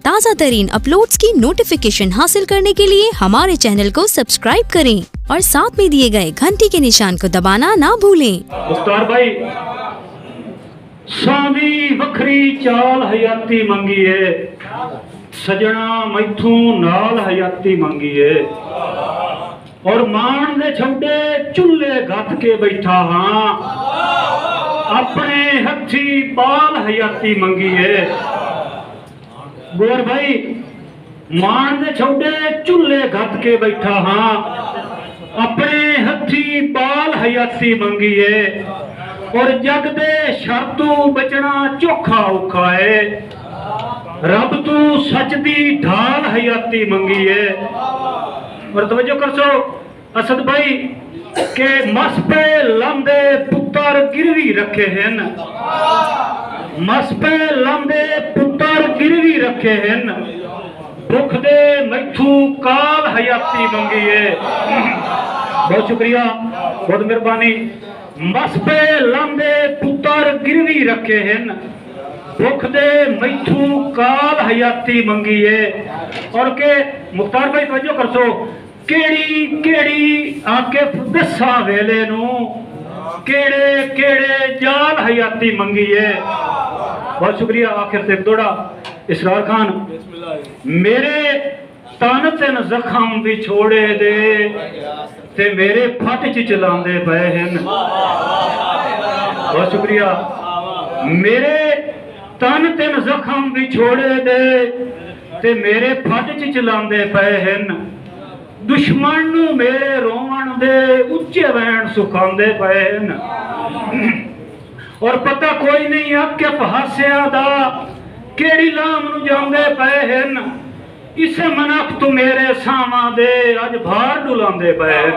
ताज़ा तरीन अपलोड्स की नोटिफिकेशन हासिल करने के लिए हमारे चैनल को सब्सक्राइब करें और साथ में दिए गए घंटी के निशान को दबाना ना भूलें। मुख्तार भाई सावी वखरी चाल हयाती मंगी है, सजना मैथू नाल हयाती मंगी है, और मान दे छुडे चुल्ले गत के बैठा हाँ, अपने हथी बाल हयाती मंगी है। गोर भाई मान दे छुडे चुल्ले गत के बैठा हाँ, अपने हथी बाल हयाती मंगी है, और जग दे शर्तों बचना चोखा औखा है, रब तू सच दी ढाल हयाती मंगी है। और तवज्जो कर सो असद भाई के मस पे लंबे पुत्र गिरवी रखे हैं, मस पे लंबे पुत्र गिरवी रखे हैं, दुख दे मैथू काल हयाती मंगी है। बहुत शुक्रिया, बहुत मेहरबानी। मस पे लंबे पुत्र गिरवी रखे हैं, दुख दे मैथू काल हयाती मंगी है। और के मुख्तार भाई तवज्जो कर सो केड़ी केड़ी आके दसा वेले नू केड़े केड़े जाल हयाती मंगी है। बहुत शुक्रिया। आखिर से दौड़ा इसरार खान मेरे तन तेन जख्म भी छोड़े दे ते मेरे फट च चलांदे पे हैं। बहुत शुक्रिया। मेरे तन तेन जख्म भी छोड़े दे ते मेरे फट च चलांदे पे हैं, दुश्मन नू मेरे रोवण दे उच्चे वैन सुखांदे पे हैं, और पता कोई नहीं आके हास्या दा केड़ी लाम नू जांदे पे हैं, इसे मनख तू मेरे सामा दे अज भार डुलांदे पे हैं।